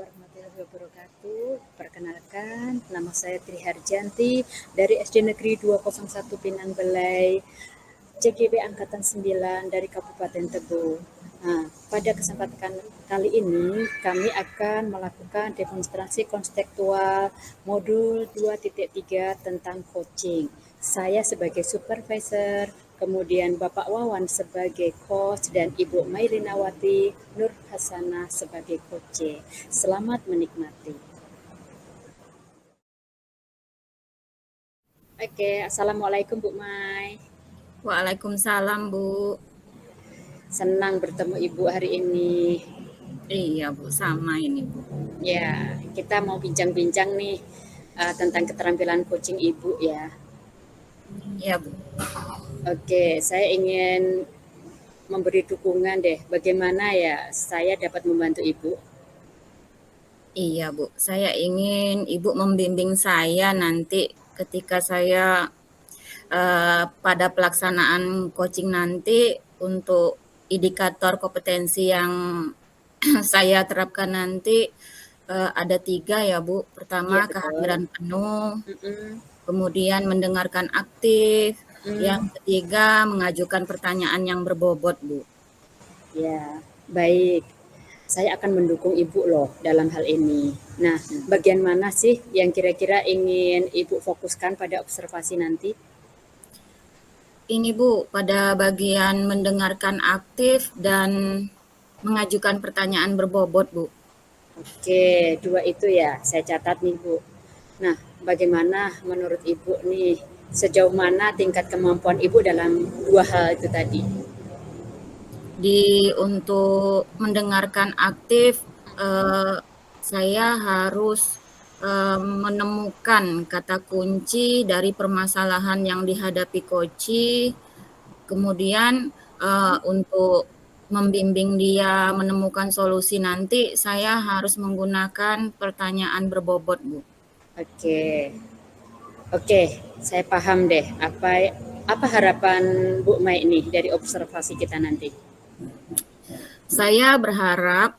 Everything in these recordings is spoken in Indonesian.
warahmatullahi wabarakatuh. Perkenalkan, nama saya Tri Harjanti dari SD Negeri 201 Pinang Belai, CGB Angkatan 9 dari Kabupaten Tebo. Nah, pada kesempatan kali ini kami akan melakukan demonstrasi konseptual modul 2.3 tentang coaching. Saya sebagai supervisor, kemudian Bapak Wawan sebagai coach, dan Ibu Mailinawati Nur Hasanah sebagai coach. Selamat menikmati. Oke, Assalamualaikum Bu Mai. Waalaikumsalam, Bu. Senang bertemu Ibu hari ini. Iya, Bu, sama ini, Bu. Ya, kita mau bincang-bincang nih tentang keterampilan coaching Ibu ya. Iya, Bu. Oke, saya ingin memberi dukungan deh. Bagaimana ya saya dapat membantu Ibu? Iya, Bu. Saya ingin Ibu membimbing saya nanti ketika saya pada pelaksanaan coaching nanti untuk indikator kompetensi yang saya terapkan nanti ada 3 ya, Bu. Pertama, Iya betul. kehadiran penuh, Mm-mm. kemudian mendengarkan aktif, yang Mm. ketiga mengajukan pertanyaan yang berbobot, Bu. Ya, baik. Saya akan mendukung Ibu loh dalam hal ini. Nah, bagian mana sih yang kira-kira ingin Ibu fokuskan pada observasi nanti? Ini Bu, pada bagian mendengarkan aktif dan mengajukan pertanyaan berbobot Bu. Oke, 2 itu ya, saya catat nih Bu. Nah, bagaimana menurut Ibu nih, sejauh mana tingkat kemampuan Ibu dalam 2 hal itu tadi? Untuk mendengarkan aktif, saya harus menemukan kata kunci dari permasalahan yang dihadapi coach, kemudian untuk membimbing dia menemukan solusi nanti, saya harus menggunakan pertanyaan berbobot, Bu. Oke. Oke, saya paham deh apa harapan Bu Mai nih dari observasi kita nanti. Saya berharap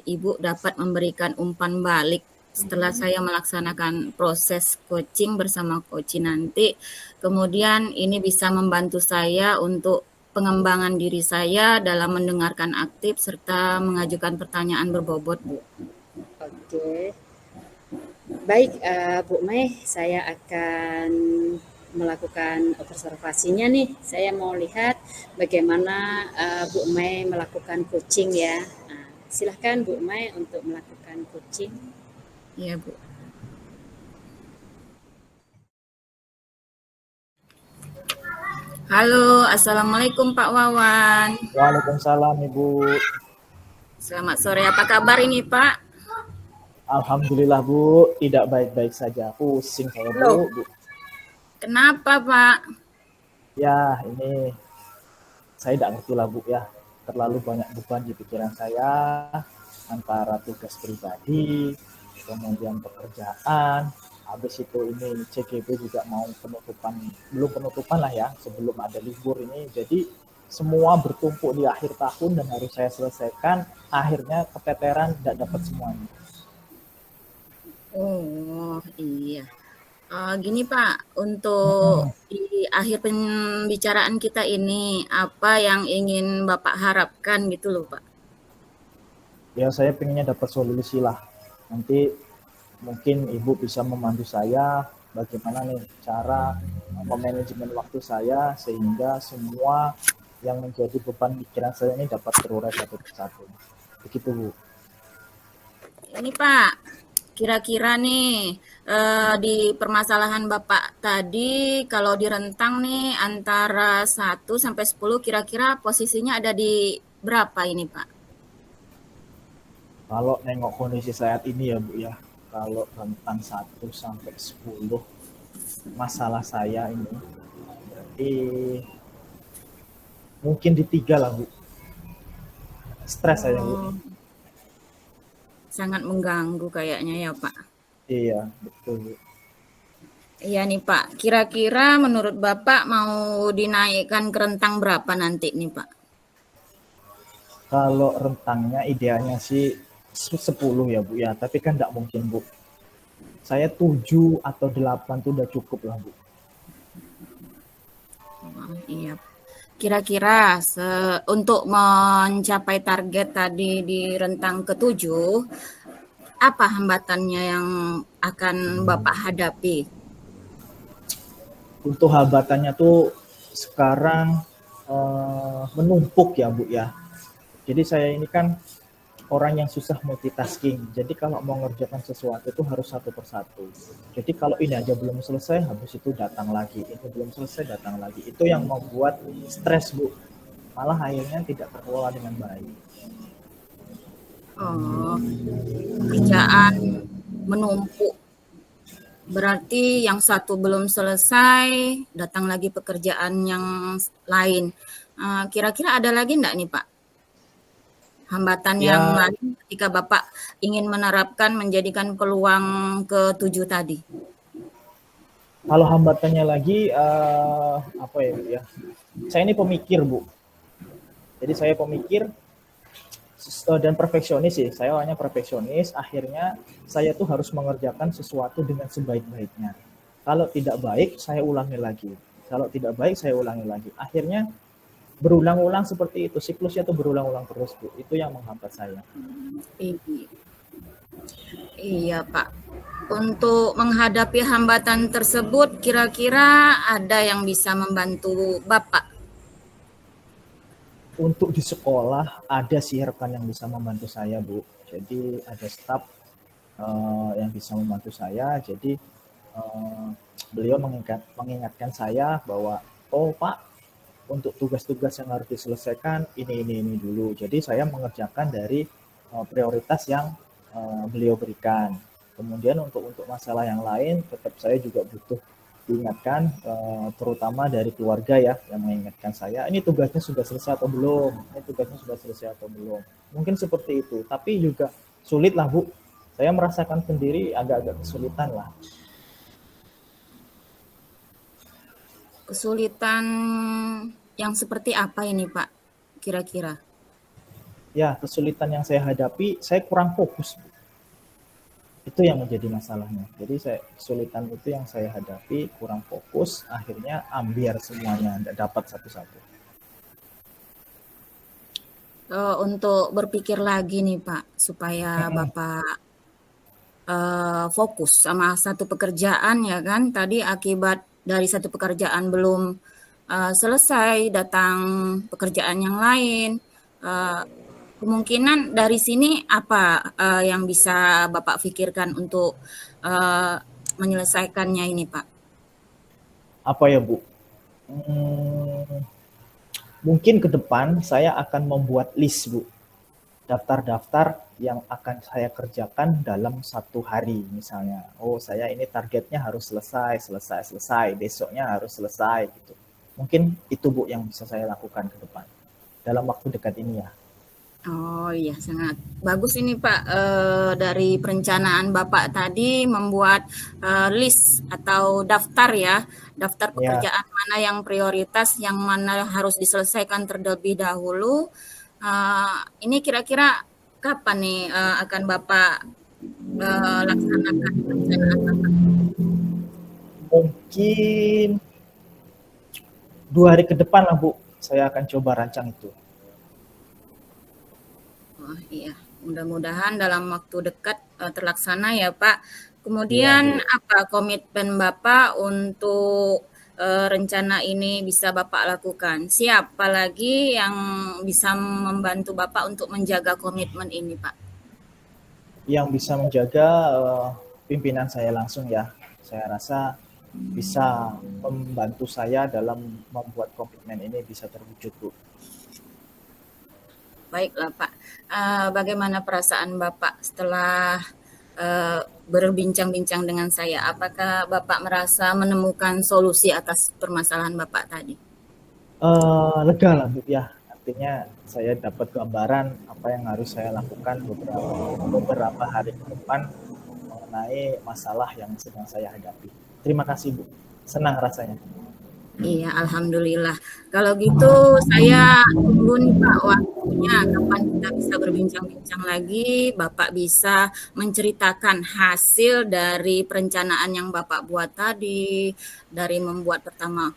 Ibu dapat memberikan umpan balik setelah saya melaksanakan proses coaching bersama coach nanti. Kemudian ini bisa membantu saya untuk pengembangan diri saya dalam mendengarkan aktif serta mengajukan pertanyaan berbobot, Bu. Oke. Baik, Bu Mai, saya akan melakukan observasinya nih. Saya mau lihat bagaimana Bu Mai melakukan coaching ya. Nah, silahkan Bu Mai untuk melakukan coaching. Iya, Bu. Halo, Assalamualaikum Pak Wawan. Waalaikumsalam Ibu. Selamat sore, apa kabar ini Pak? Alhamdulillah Bu, tidak baik-baik saja. Pusing saya Loh, Bu. kenapa Pak? Ya ini saya tidak ngerti lah Bu ya. Terlalu banyak beban di pikiran saya antara tugas pribadi, kemudian pekerjaan. Habis itu ini CGB juga mau penutupan, belum penutupan lah ya, sebelum ada libur ini. Jadi semua bertumpuk di akhir tahun dan harus saya selesaikan. Akhirnya keteteran, tidak dapat semuanya. Oh iya. Gini Pak, untuk di akhir pembicaraan kita ini, apa yang ingin Bapak harapkan gitu loh Pak? Ya saya pengennya dapat solusi lah. Nanti mungkin Ibu bisa membantu saya bagaimana nih cara memanajemen waktu saya sehingga semua yang menjadi beban pikiran saya ini dapat terurai satu persatu. Begitu Bu. Ini Pak, kira-kira nih di permasalahan Bapak tadi, kalau direntang nih antara 1 sampai 10, kira-kira posisinya ada di berapa ini Pak? Kalau nengok kondisi saat ini ya Bu ya, kalau rentang 1 sampai 10 masalah saya ini berarti mungkin di 3 lah Bu. Stres saya Bu. Oh, sangat mengganggu kayaknya ya Pak. Iya, betul Bu. Iya nih Pak, kira-kira menurut Bapak mau dinaikkan ke rentang berapa nanti nih Pak? Kalau rentangnya idealnya sih 10 ya Bu ya, tapi kan nggak mungkin Bu. Saya 7 atau 8 tuh udah cukup lah Bu. Oh, iya. Kira-kira untuk mencapai target tadi di rentang ke-7, apa hambatannya yang akan Bapak hadapi? Untuk hambatannya tuh sekarang menumpuk ya Bu ya. Jadi saya ini kan orang yang susah multitasking. Jadi kalau mau ngerjakan sesuatu itu harus satu persatu. Jadi kalau ini aja belum selesai, habis itu datang lagi. Ini belum selesai, datang lagi. Itu yang membuat stres Bu. Malah akhirnya tidak terkelola dengan baik. Oh, pekerjaan menumpuk. Berarti yang satu belum selesai, datang lagi pekerjaan yang lain. Kira-kira ada lagi enggak nih Pak? Hambatan yang Ya, lain ketika Bapak ingin menerapkan menjadikan peluang ke-7 tadi? kalau hambatannya lagi apa ya Bu ya? Saya ini pemikir Bu. Jadi saya pemikir dan perfeksionis sih. Saya hanya perfeksionis. Akhirnya saya tuh harus mengerjakan sesuatu dengan sebaik-baiknya. Kalau tidak baik, saya ulangi lagi. Kalau tidak baik, saya ulangi lagi. Akhirnya berulang-ulang seperti itu. Siklusnya tuh berulang-ulang terus, Bu. Itu yang menghambat saya. Iya, Pak. Untuk menghadapi hambatan tersebut, kira-kira ada yang bisa membantu Bapak? Untuk di sekolah, ada sih rekan yang bisa membantu saya, Bu. Jadi ada staf yang bisa membantu saya. Jadi beliau mengingatkan saya bahwa, oh Pak, untuk tugas-tugas yang harus diselesaikan ini dulu. Jadi saya mengerjakan dari prioritas yang beliau berikan. Kemudian untuk masalah yang lain tetap saya juga butuh diingatkan, terutama dari keluarga ya yang mengingatkan saya, ini tugasnya sudah selesai atau belum, ini tugasnya sudah selesai atau belum. Mungkin seperti itu, tapi juga sulit lah Bu. Saya merasakan sendiri agak-agak kesulitan lah. Kesulitan yang seperti apa ini Pak, kira-kira? Ya, kesulitan yang saya hadapi, saya kurang fokus. Itu yang menjadi masalahnya. Jadi kesulitan itu yang saya hadapi, kurang fokus, akhirnya ambiar semuanya, tidak dapat satu-satu. Untuk berpikir lagi nih Pak, supaya Bapak fokus sama satu pekerjaan ya kan, tadi akibat dari satu pekerjaan belum selesai, datang pekerjaan yang lain. Kemungkinan dari sini apa yang bisa Bapak pikirkan untuk menyelesaikannya ini, Pak? Apa ya, Bu? Mungkin ke depan saya akan membuat list, Bu. Daftar-daftar yang akan saya kerjakan dalam satu hari misalnya. Oh, saya ini targetnya harus selesai. Besoknya harus selesai gitu. Mungkin itu Bu yang bisa saya lakukan ke depan. Dalam waktu dekat ini ya. Oh iya, sangat bagus ini Pak. Dari perencanaan Bapak tadi membuat list atau daftar ya, daftar pekerjaan mana yang prioritas, yang mana harus diselesaikan terlebih dahulu. Ini kira-kira kapan nih akan Bapak laksanakan perencanaan Bapak? Mungkin 2 hari ke depan lah Bu, saya akan coba rancang itu. Oh iya, mudah-mudahan dalam waktu dekat terlaksana ya Pak. Kemudian apa komitmen Bapak untuk rencana ini bisa Bapak lakukan? Siapa lagi yang bisa membantu Bapak untuk menjaga komitmen ini Pak? Yang bisa menjaga pimpinan saya langsung ya. Saya rasa bisa membantu saya dalam membuat komitmen ini bisa terwujud Bu. Baiklah Pak, bagaimana perasaan Bapak setelah berbincang-bincang dengan saya? Apakah Bapak merasa menemukan solusi atas permasalahan Bapak tadi? Lega lah Bu ya, artinya saya dapat gambaran apa yang harus saya lakukan beberapa hari ke depan mengenai masalah yang sedang saya hadapi. Terima kasih Bu, senang rasanya. Iya, alhamdulillah. Kalau gitu saya tunggu nih Pak waktunya kapan kita bisa berbincang-bincang lagi, Bapak bisa menceritakan hasil dari perencanaan yang Bapak buat tadi, dari membuat pertama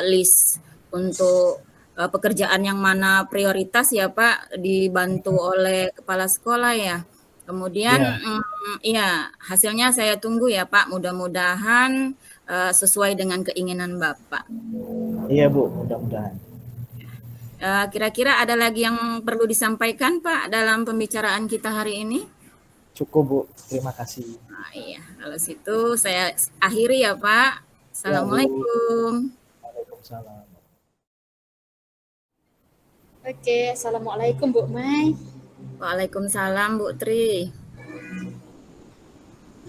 list untuk pekerjaan yang mana prioritas ya Pak, dibantu oleh kepala sekolah ya. Kemudian Iya, iya, hasilnya saya tunggu ya Pak, mudah-mudahan sesuai dengan keinginan Bapak. iya Bu, mudah-mudahan. Kira-kira ada lagi yang perlu disampaikan, Pak, dalam pembicaraan kita hari ini? Cukup Bu, terima kasih. Iya, kalau situ saya akhiri ya, Pak. Ya Bu, Assalamualaikum. Waalaikumsalam. Oke, Assalamualaikum Bu Mai. Waalaikumsalam, Bu Tri.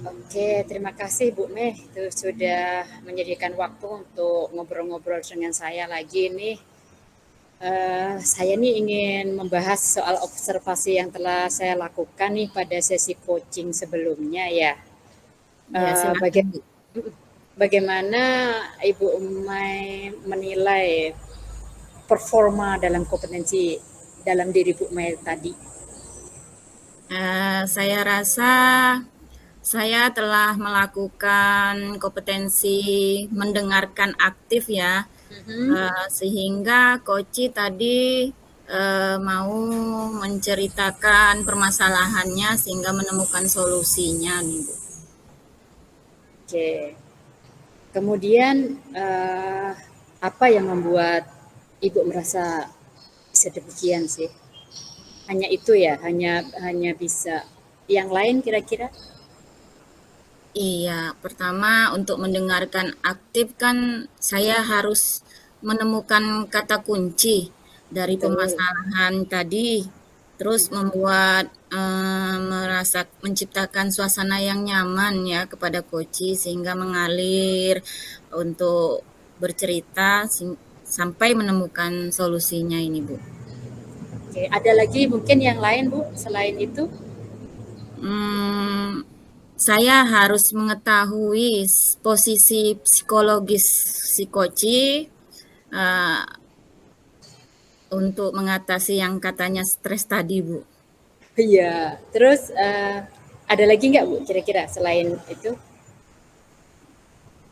Oke, terima kasih Bu Mei itu sudah menyediakan waktu untuk ngobrol-ngobrol dengan saya lagi nih. Saya nih ingin membahas soal observasi yang telah saya lakukan nih pada sesi coaching sebelumnya ya. Ya, Eh, silakan, baga- Bu. Bagaimana Ibu Umay menilai performa dalam kompetensi dalam diri Bu Umay tadi? Saya rasa saya telah melakukan kompetensi mendengarkan aktif ya, Mhm. sehingga Koci tadi mau menceritakan permasalahannya sehingga menemukan solusinya nih Bu. Oke. Kemudian apa yang membuat Ibu merasa bisa demikian sih? Hanya itu ya, hanya bisa. Yang lain kira-kira? Iya, pertama untuk mendengarkan aktif kan saya harus menemukan kata kunci dari Betul. permasalahan tadi, terus membuat merasa menciptakan suasana yang nyaman ya kepada koci sehingga mengalir untuk bercerita sampai menemukan solusinya ini, Bu. Oke, ada lagi mungkin yang lain Bu selain itu? Hmm, saya harus mengetahui posisi psikologis si koci uh, untuk mengatasi yang katanya stres tadi, Bu. Iya. Terus ada lagi nggak Bu kira-kira selain itu?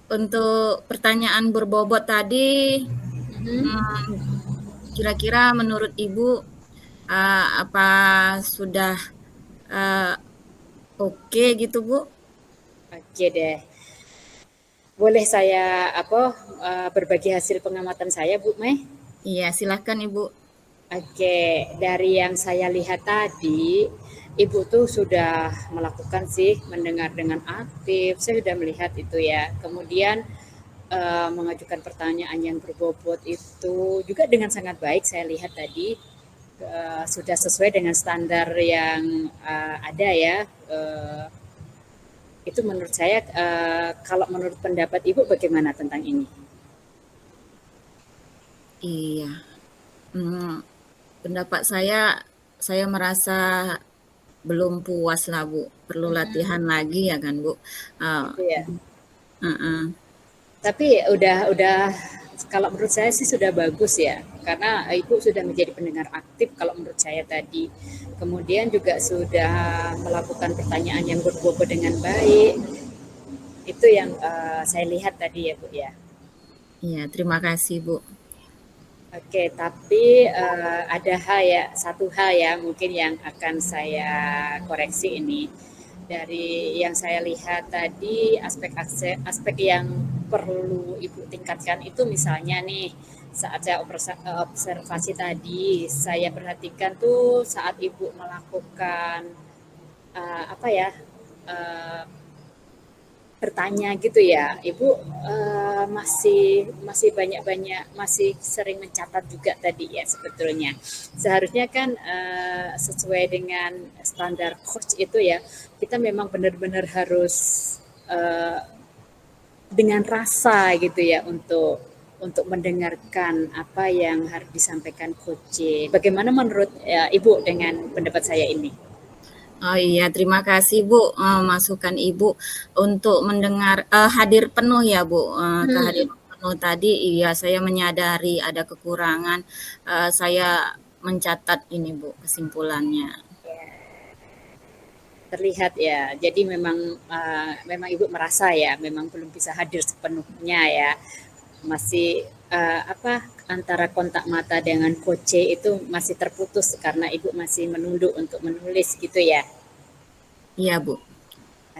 Untuk pertanyaan berbobot tadi, Mhm. hmm, kira-kira menurut Ibu apa sudah uh, oke gitu, Bu? Oke deh. Boleh saya berbagi hasil pengamatan saya Bu Mei? Iya, silakan Ibu. Oke, dari yang saya lihat tadi, Ibu tuh sudah melakukan sih mendengar dengan aktif. Saya sudah melihat itu ya. Kemudian mengajukan pertanyaan yang berbobot itu juga dengan sangat baik saya lihat tadi sudah sesuai dengan standar yang ada ya. Itu menurut saya kalau menurut pendapat Ibu bagaimana tentang ini? Iya. Hmm, pendapat saya merasa belum puas lah Bu, perlu latihan lagi ya kan Bu. Uh, Itu ya. uh-uh. Tapi udah kalau menurut saya sih sudah bagus ya, karena Ibu sudah menjadi pendengar aktif kalau menurut saya tadi. Kemudian juga sudah melakukan pertanyaan yang berbobot dengan baik. Itu yang saya lihat tadi ya Bu ya. Iya, terima kasih Bu. Oke, tapi ada satu hal ya mungkin yang akan saya koreksi ini. Dari yang saya lihat tadi aspek yang perlu Ibu tingkatkan itu misalnya nih saat saya observasi tadi saya perhatikan tuh saat Ibu melakukan apa ya uh, bertanya gitu ya, Ibu masih banyak-banyak masih sering mencatat juga tadi ya sebetulnya. Seharusnya kan sesuai dengan standar coach itu ya, kita memang benar-benar harus uh, dengan rasa gitu ya untuk mendengarkan apa yang harus disampaikan coach. Bagaimana menurut Ibu dengan pendapat saya ini? Oh iya, terima kasih Bu, masukan Ibu untuk mendengar hadir penuh ya Bu, kehadiran penuh tadi, iya saya menyadari ada kekurangan. Saya mencatat ini Bu kesimpulannya. Terlihat ya. Jadi memang Ibu merasa ya, memang belum bisa hadir sepenuhnya ya. Masih antara kontak mata dengan coach itu masih terputus karena Ibu masih menunduk untuk menulis gitu ya. Iya Bu.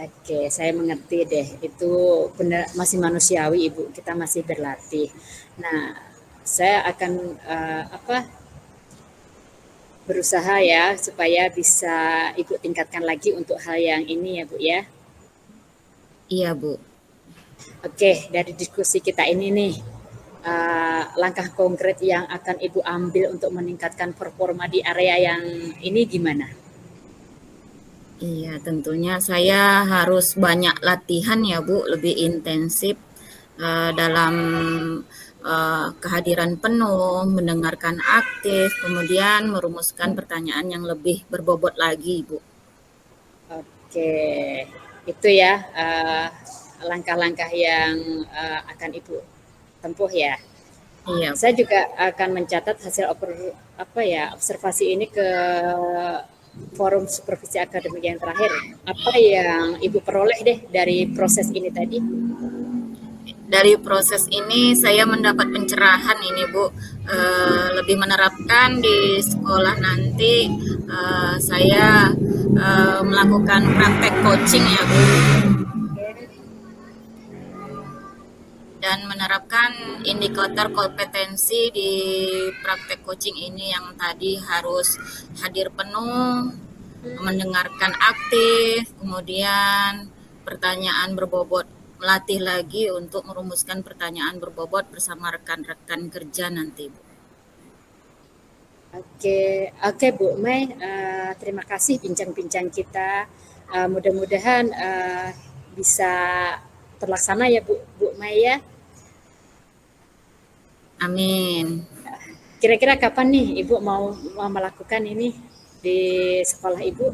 Oke, saya mengerti deh. Itu benar masih manusiawi Ibu. Kita masih berlatih. Nah, saya akan berusaha ya supaya bisa Ibu tingkatkan lagi untuk hal yang ini ya Bu ya. Iya Bu. Oke, dari diskusi kita ini nih, langkah konkret yang akan Ibu ambil untuk meningkatkan performa di area yang ini gimana? Iya, tentunya saya harus banyak latihan ya Bu, lebih intensif dalam kehadiran penuh, mendengarkan aktif, kemudian merumuskan pertanyaan yang lebih berbobot lagi Bu. Oke, itu ya langkah-langkah yang akan Ibu tempuh ya. Iya, Saya juga akan mencatat hasil observasi ini ke forum supervisi akademik yang terakhir. Apa yang Ibu peroleh deh dari proses ini tadi? dari proses ini saya mendapat pencerahan ini Bu, lebih menerapkan di sekolah nanti. Saya melakukan praktek coaching ya Bu, dan menerapkan indikator kompetensi di praktek coaching ini yang tadi harus hadir penuh, mendengarkan aktif, kemudian pertanyaan berbobot, melatih lagi untuk merumuskan pertanyaan berbobot bersama rekan-rekan kerja nanti Bu. Oke Bu Mai, terima kasih bincang-bincang kita. Mudah-mudahan bisa terlaksana ya Bu Mai ya. Amin. Kira-kira kapan nih Ibu mau melakukan ini di sekolah Ibu?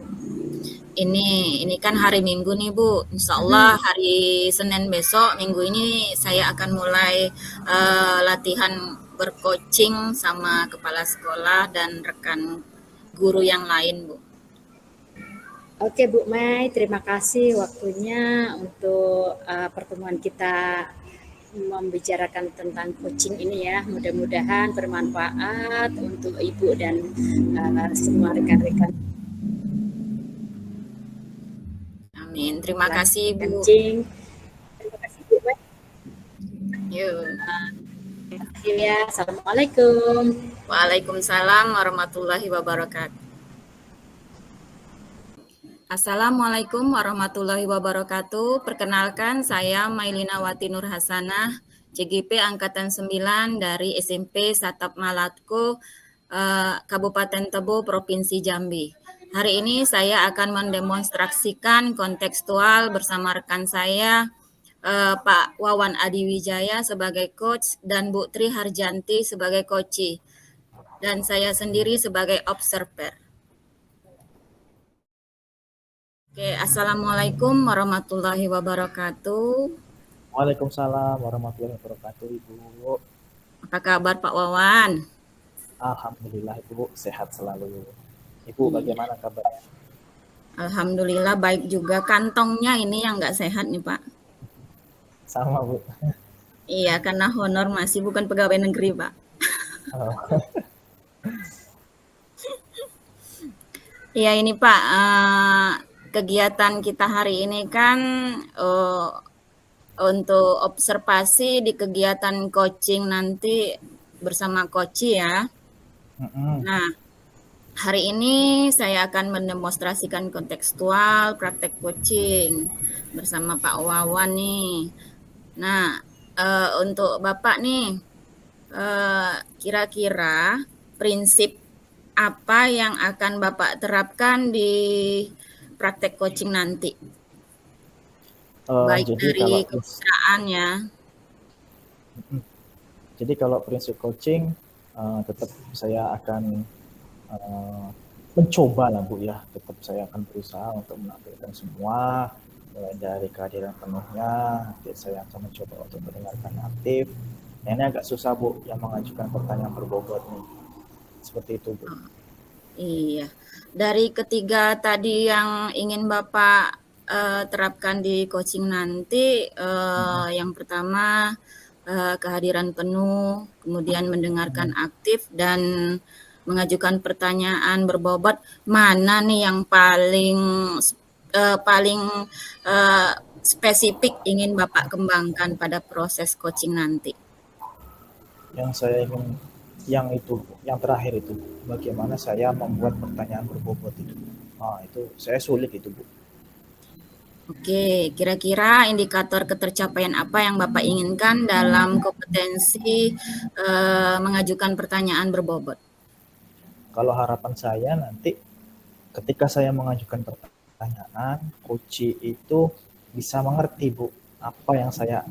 Ini kan hari Minggu nih Bu. Insya Allah hari Senin besok minggu ini saya akan mulai latihan bercoaching sama kepala sekolah dan rekan guru yang lain Bu. Oke Bu Mai, terima kasih waktunya untuk pertemuan kita membicarakan tentang coaching ini ya. Mudah-mudahan bermanfaat untuk Ibu dan semua rekan-rekan. Amin. Terima kasih Bu. Kencing. Terima kasih Bu Mai. Yuk. Ya, Assalamualaikum. Waalaikumsalam warahmatullahi wabarakatuh. Assalamualaikum warahmatullahi wabarakatuh. Perkenalkan, saya Mailina Wati Nur Hasanah, CGP Angkatan 9 dari SMP Satap Malatko, Kabupaten Tebo, Provinsi Jambi. Hari ini saya akan mendemonstrasikan kontekstual bersama rekan saya, Pak Wawan Adiwijaya sebagai coach dan Bu Tri Harjanti sebagai coach, dan saya sendiri sebagai observer. Oke, Assalamualaikum warahmatullahi wabarakatuh. Waalaikumsalam warahmatullahi wabarakatuh, Ibu. Apa kabar Pak Wawan? Alhamdulillah Ibu, sehat selalu. Ibu bagaimana kabarnya? Alhamdulillah baik juga. Kantongnya ini yang nggak sehat nih Pak. Sama Bu. Iya, karena honor masih bukan pegawai negeri Pak. Oh. Iya ini Pak, kegiatan kita hari ini kan untuk observasi di kegiatan coaching nanti bersama coach ya. Nah, hari ini saya akan mendemonstrasikan kontekstual praktek coaching bersama Pak Wawan nih. Nah, untuk Bapak nih, kira-kira prinsip apa yang akan Bapak terapkan di praktek coaching nanti? Baik dari kemitraan ya. Jadi kalau prinsip coaching, tetap saya akan mencoba lah Bu ya. Tetap saya akan berusaha untuk menampilkan semua, mulai dari kehadiran penuhnya. Jadi saya akan mencoba untuk mendengarkan aktif, Ini agak susah Bu yang mengajukan pertanyaan berbobot nih. Seperti itu Bu. Iya. Dari ketiga tadi yang ingin Bapak terapkan di coaching nanti, yang pertama kehadiran penuh, kemudian mendengarkan aktif dan mengajukan pertanyaan berbobot. Mana nih yang paling spesifik ingin Bapak kembangkan pada proses coaching nanti? Yang saya ingin yang terakhir itu, bagaimana saya membuat pertanyaan berbobot itu. Itu saya sulit itu Bu. Oke, kira-kira indikator ketercapaian apa yang Bapak inginkan dalam kompetensi mengajukan pertanyaan berbobot? Kalau harapan saya nanti ketika saya mengajukan pertanyaan, coach itu bisa mengerti Bu apa yang saya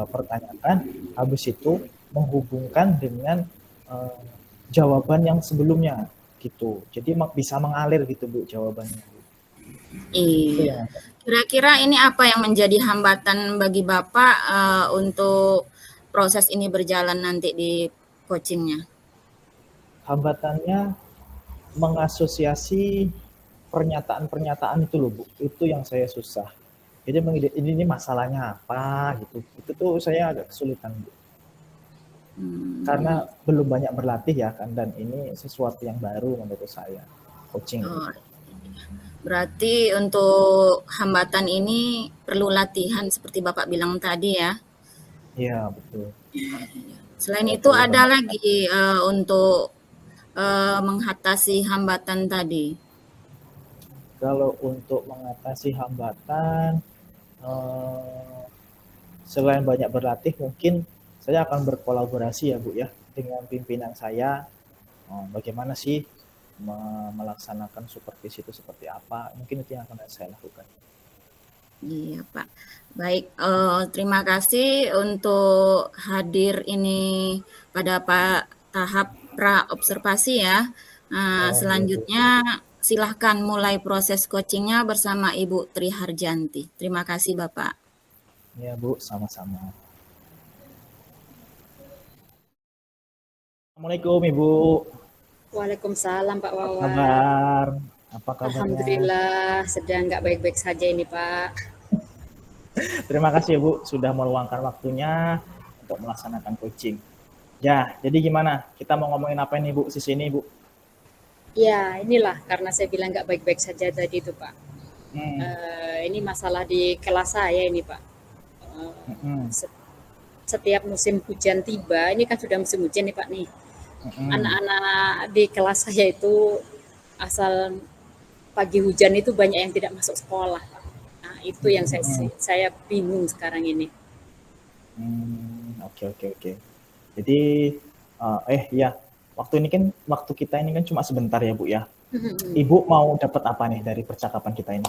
pertanyakan, habis itu menghubungkan dengan jawaban yang sebelumnya gitu. Jadi bisa mengalir gitu Bu jawabannya. Iya. Kira-kira ini apa yang menjadi hambatan bagi Bapak untuk proses ini berjalan nanti di coachingnya? Hambatannya mengasosiasi pernyataan-pernyataan itu loh Bu, itu yang saya susah. Jadi ini masalahnya apa gitu, itu tuh saya agak kesulitan Bu. Karena belum banyak berlatih ya kan, dan ini sesuatu yang baru menurut saya, coaching. Berarti untuk hambatan ini perlu latihan seperti Bapak bilang tadi ya? Iya betul. Selain itu ada lagi untuk mengatasi hambatan tadi? Kalau untuk mengatasi hambatan, selain banyak berlatih, mungkin saya akan berkolaborasi ya Bu ya dengan pimpinan saya. Bagaimana sih melaksanakan supervisi itu seperti apa? Mungkin itu yang akan saya lakukan. Iya Pak. Baik, terima kasih untuk hadir ini pada tahap pra observasi ya. Selanjutnya silahkan mulai proses coachingnya bersama Ibu Tri Harjanti. Terima kasih Bapak. Ya Bu, sama-sama. Assalamualaikum Ibu. Waalaikumsalam Pak Wawan. Apa kabar? Apa kabarnya? Alhamdulillah sedang nggak baik-baik saja ini Pak. Terima kasih Bu sudah meluangkan waktunya untuk melaksanakan coaching. Ya, jadi gimana? Kita mau ngomongin apa ini Bu sisi ini Bu? Ya inilah karena saya bilang nggak baik-baik saja tadi itu Pak. Ini masalah di kelas saya ini Pak. Setiap musim hujan tiba, ini kan sudah musim hujan nih Pak nih. Anak-anak di kelas saya itu asal pagi hujan itu banyak yang tidak masuk sekolah. Nah, itu yang saya bingung sekarang ini. Oke. Jadi ya, waktu kita ini kan cuma sebentar ya Bu ya. Ibu mau dapat apa nih dari percakapan kita ini?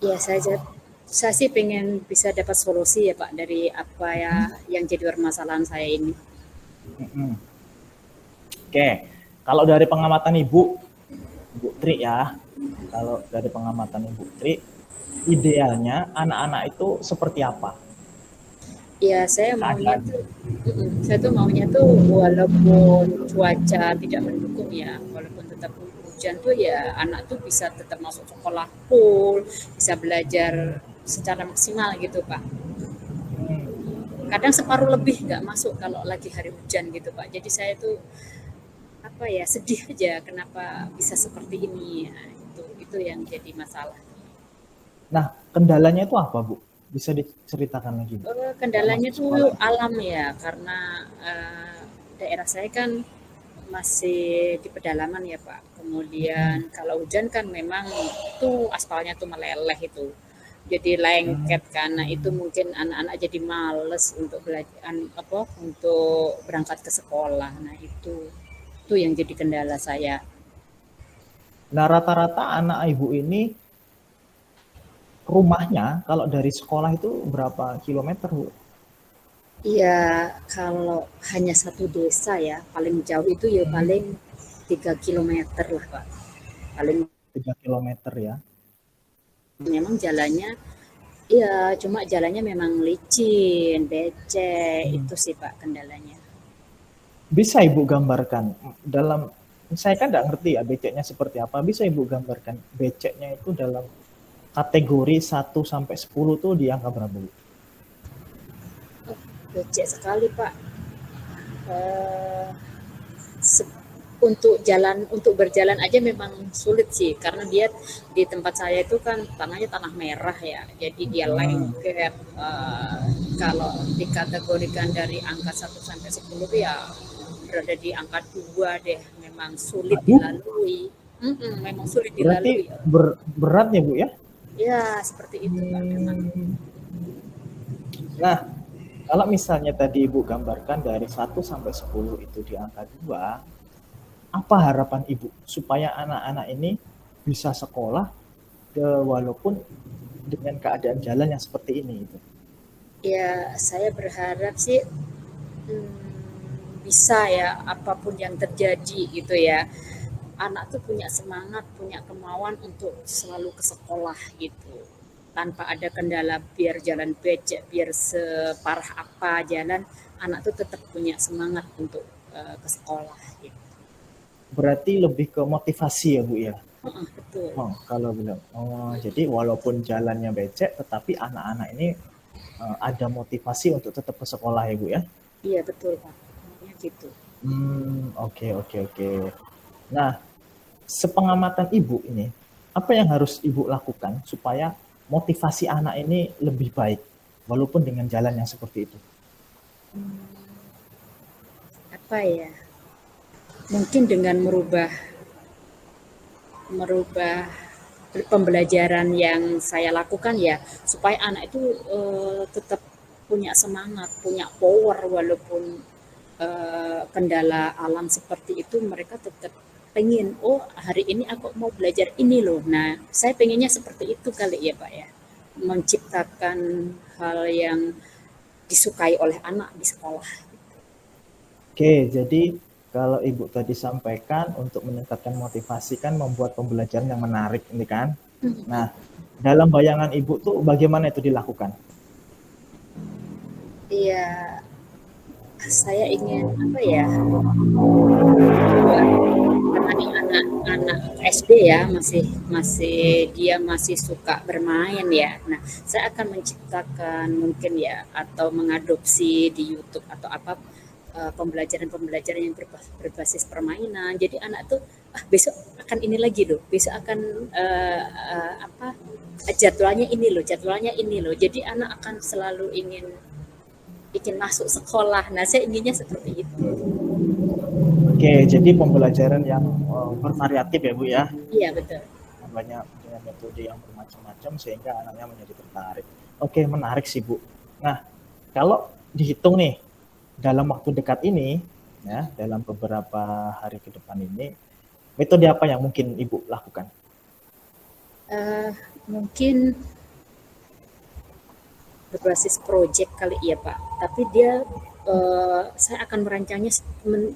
Ya, saya sih pengen bisa dapat solusi ya Pak dari apa ya yang jadi permasalahan saya ini. Oke, kalau dari pengamatan Ibu Tri ya, kalau dari pengamatan Ibu Tri, idealnya anak-anak itu seperti apa? Ya, saya maunya tuh walaupun cuaca tidak mendukung ya, walaupun tetap hujan tuh ya anak tuh bisa tetap masuk sekolah full, bisa belajar secara maksimal gitu Pak. Kadang separuh lebih nggak masuk kalau lagi hari hujan gitu Pak. Jadi saya tuh sedih aja kenapa bisa seperti ini ya, itu yang jadi masalah. Nah, kendalanya itu apa Bu? Bisa diceritakan lagi Bu? Kendalanya tuh alam ya, karena daerah saya kan masih di pedalaman ya Pak. Kemudian kalau hujan kan memang tuh aspalnya tuh meleleh itu, jadi lengket karena itu mungkin anak-anak jadi males untuk belajar untuk berangkat ke sekolah. Nah itu yang jadi kendala saya. Nah, rata-rata anak Ibu ini rumahnya kalau dari sekolah itu berapa kilometer Bu? Iya, kalau hanya satu desa ya, paling jauh itu ya paling 3 kilometer lah Pak. Paling 3 kilometer ya. Memang jalannya Iya, cuma jalannya memang licin, becek, Hmm. itu sih Pak kendalanya. Bisa Ibu gambarkan dalam, saya kan nggak ngerti ya beceknya seperti apa. Bisa Ibu gambarkan beceknya itu dalam kategori 1 sampai 10 tuh di angka berapa, Bu? Becek sekali Pak. Eh, se- untuk jalan untuk berjalan aja memang sulit sih karena dia di tempat saya itu kan tanahnya tanah merah ya jadi dia Hmm. lengket. Kalau dikategorikan dari angka 1 sampai 10 tuh ya berada di angka 2 deh, memang sulit Aduh, dilalui. Memang sulit berarti dilalui. berat ya Bu ya? Ya seperti itu Pak memang. Hmm. Nah, kalau misalnya tadi Ibu gambarkan dari 1 sampai 10 itu di angka 2, apa harapan Ibu supaya anak-anak ini bisa sekolah walaupun dengan keadaan jalan yang seperti ini itu? Ya saya berharap sih bisa ya apapun yang terjadi gitu ya, anak tuh punya semangat, punya kemauan untuk selalu ke sekolah gitu. Tanpa ada kendala, biar jalan becek, biar separah apa jalan, anak tuh tetap punya semangat untuk ke sekolah gitu. Berarti lebih ke motivasi ya Bu ya? Betul. Oh, kalau bilang, oh, jadi walaupun jalannya becek, tetapi anak-anak ini ada motivasi untuk tetap ke sekolah ya Bu ya? Iya betul Pak. Namanya gitu. Oke, oke, oke. Nah, sepengamatan Ibu ini, apa yang harus Ibu lakukan supaya motivasi anak ini lebih baik, walaupun dengan jalan yang seperti itu? Apa ya? Mungkin dengan merubah merubah pembelajaran yang saya lakukan ya supaya anak itu tetap punya semangat, punya power walaupun kendala alam seperti itu mereka tetap pengen oh hari ini aku mau belajar ini loh. Nah saya pengennya seperti itu kali ya Pak ya, menciptakan hal yang disukai oleh anak di sekolah. Oke, jadi kalau Ibu tadi sampaikan untuk meningkatkan motivasi kan membuat pembelajaran yang menarik ini kan. Nah, dalam bayangan Ibu tuh bagaimana itu dilakukan? Iya, saya ingin apa ya, karena nih anak-anak SD ya masih masih dia masih suka bermain ya. Nah, saya akan menciptakan mungkin ya atau mengadopsi di YouTube atau apa pembelajaran-pembelajaran yang berbasis permainan. Jadi anak tuh besok akan ini lagi loh, besok akan apa jadwalnya ini loh. Jadi anak akan selalu ingin ingin masuk sekolah. Nah, saya inginnya seperti itu. Oke, jadi pembelajaran yang bervariatif ya Bu ya, Iya betul. banyak dengan metode yang bermacam-macam sehingga anaknya menjadi tertarik. Oke, menarik sih Bu. Nah, kalau dihitung nih dalam waktu dekat ini, ya dalam beberapa hari ke depan ini, metode apa yang mungkin Ibu lakukan? Eh, Mungkin berbasis project kali ya Pak. Tapi dia saya akan merancangnya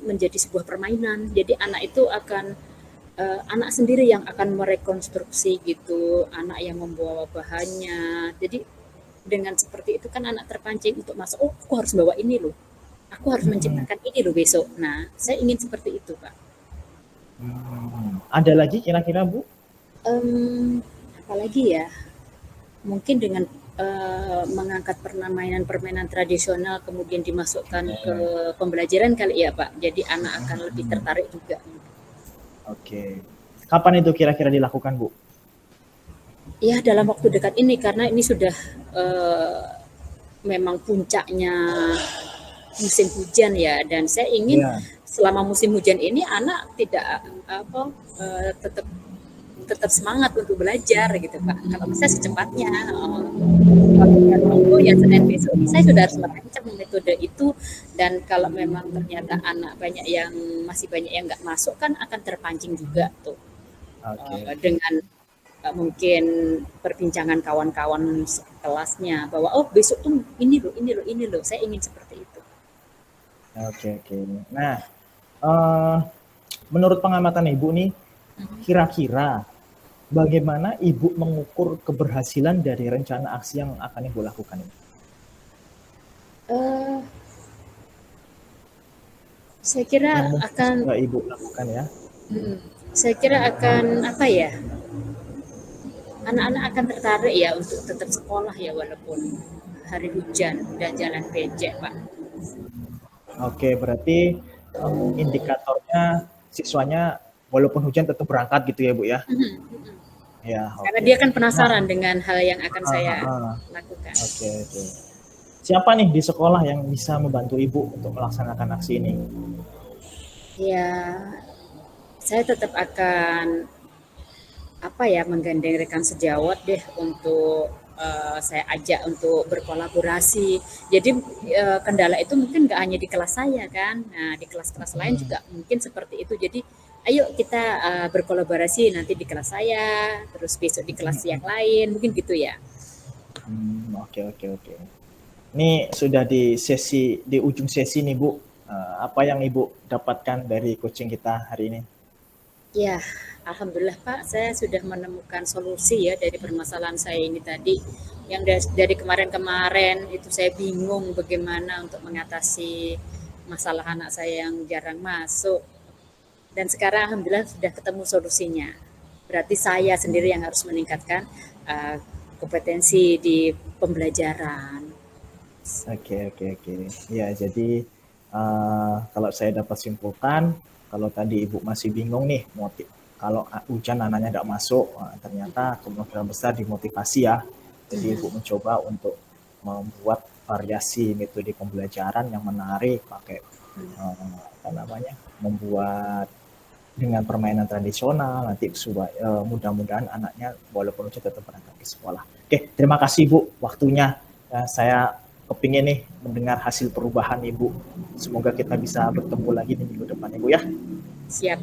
menjadi sebuah permainan. Jadi anak itu akan anak sendiri yang akan merekonstruksi gitu, anak yang membawa bahannya. Jadi dengan seperti itu kan anak terpancing untuk masuk. Oh, aku harus bawa ini loh. Aku harus menciptakan ini loh besok. Nah, saya ingin seperti itu Pak. Ada lagi kira-kira Bu? Apalagi ya? Mungkin dengan mengangkat permainan-permainan tradisional kemudian dimasukkan ke pembelajaran kali ya Pak. Jadi anak akan lebih tertarik juga. Oke. Kapan itu kira-kira dilakukan Bu? Ya dalam waktu dekat ini karena ini sudah memang puncaknya musim hujan ya dan saya ingin Ya. selama musim hujan ini anak tidak apa tetap tetap semangat untuk belajar gitu Pak. Kalau bisa secepatnya. Kalau ya Senin besok ini saya sudah harus merancang metode itu dan kalau memang ternyata anak banyak yang masih banyak yang nggak masuk kan akan terpancing juga tuh Oke. dengan mungkin perbincangan kawan-kawan kelasnya bahwa oh besok tuh ini loh saya ingin seperti itu. Oke, oke. Nah, menurut pengamatan Ibu nih, kira-kira bagaimana Ibu mengukur keberhasilan dari rencana aksi yang akan Ibu lakukan ini? Eh, saya kira Yang mungkin akan, sudah Ibu lakukan ya. saya kira akan apa ya? Anak-anak akan tertarik ya untuk tetap sekolah ya walaupun hari hujan dan jalan becek, Pak. Oke, berarti indikatornya siswanya walaupun hujan tetap berangkat gitu ya Bu ya? Ya, Karena oke. dia kan Nah, penasaran dengan hal yang akan saya lakukan. oke, oke. Siapa nih di sekolah yang bisa membantu Ibu untuk melaksanakan aksi ini? Ya, saya tetap akan apa ya menggandeng rekan sejawat deh untuk saya ajak untuk berkolaborasi. Jadi kendala itu mungkin nggak hanya di kelas saya kan, nah di kelas-kelas lain juga mungkin seperti itu. Jadi ayo kita berkolaborasi nanti di kelas saya, terus besok di kelas yang lain, mungkin gitu ya. Oke, oke, oke. Ini sudah di ujung sesi nih Bu. Apa yang Ibu dapatkan dari coaching kita hari ini? Ya, alhamdulillah Pak, saya sudah menemukan solusi ya dari permasalahan saya ini tadi. Yang dari kemarin-kemarin itu saya bingung bagaimana untuk mengatasi masalah anak saya yang jarang masuk. Dan sekarang alhamdulillah sudah ketemu solusinya. Berarti saya sendiri yang harus meningkatkan kompetensi di pembelajaran. Oke, oke, oke. Ya, jadi kalau saya dapat simpulkan, kalau tadi Ibu masih bingung nih, kalau hujan anaknya tidak masuk, ternyata kemungkinan besar dimotivasi ya. Jadi Ibu mencoba untuk membuat variasi metode pembelajaran yang menarik, pakai membuat dengan permainan tradisional, nanti mudah-mudahan anaknya walaupun hujan tetap berangkat ke sekolah. Oke, terima kasih Bu waktunya. Saya kepingin nih mendengar hasil perubahan Ibu. Semoga kita bisa bertemu lagi di minggu depan Ibu ya. Siap.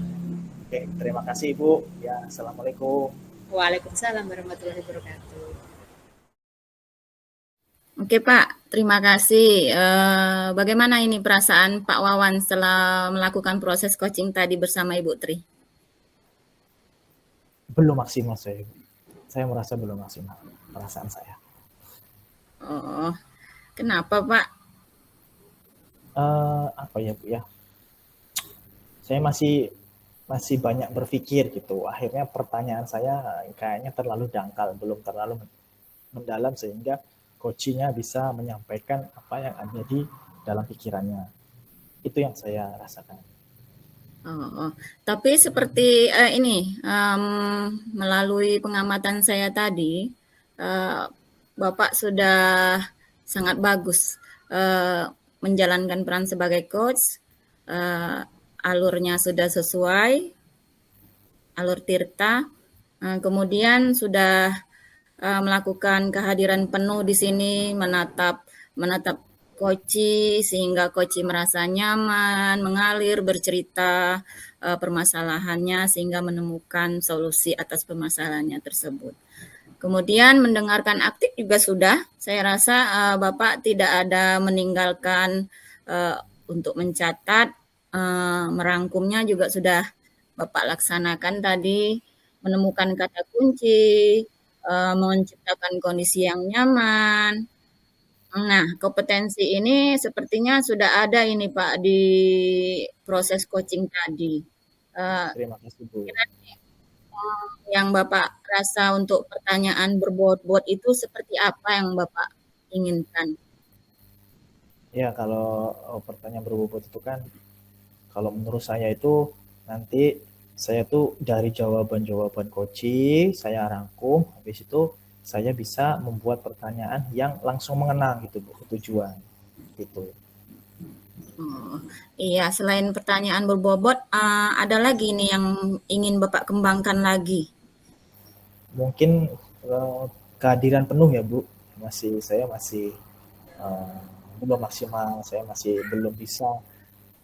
Oke, terima kasih Ibu. Ya, Assalamualaikum. Waalaikumsalam warahmatullahi wabarakatuh. Oke Pak, terima kasih. Bagaimana ini perasaan Pak Wawan setelah melakukan proses coaching tadi bersama Ibu Tri? Belum maksimal saya, Ibu. Saya merasa belum maksimal perasaan saya. Oh, kenapa Pak? Apa ya Bu ya? Saya masih banyak berpikir gitu. Akhirnya pertanyaan saya kayaknya terlalu dangkal, belum terlalu mendalam sehingga coachingnya bisa menyampaikan apa yang ada di dalam pikirannya. Itu yang saya rasakan. Oh, tapi seperti ini, melalui pengamatan saya tadi, Bapak sudah sangat bagus menjalankan peran sebagai coach, alurnya sudah sesuai, alur Tirta, kemudian sudah melakukan kehadiran penuh di sini, menatap Koci sehingga Koci merasa nyaman, mengalir, bercerita permasalahannya sehingga menemukan solusi atas permasalahannya tersebut. Kemudian mendengarkan aktif juga sudah. Saya rasa Bapak tidak ada meninggalkan untuk mencatat, merangkumnya juga sudah Bapak laksanakan tadi, menemukan kata kunci, menciptakan kondisi yang nyaman. Nah, kompetensi ini sepertinya sudah ada ini Pak di proses coaching tadi. Terima kasih Bu. Yang Bapak rasa untuk pertanyaan berbobot itu seperti apa yang Bapak inginkan? Ya, kalau pertanyaan berbobot itu kan, kalau menurut saya itu nanti saya tuh dari jawaban-jawaban coaching, saya rangkum, habis itu saya bisa membuat pertanyaan yang langsung mengena gitu Bu, tujuan gitu. Oh, iya, selain pertanyaan berbobot, ada lagi nih yang ingin Bapak kembangkan lagi. Mungkin kehadiran penuh ya Bu, saya masih belum maksimal, saya masih belum bisa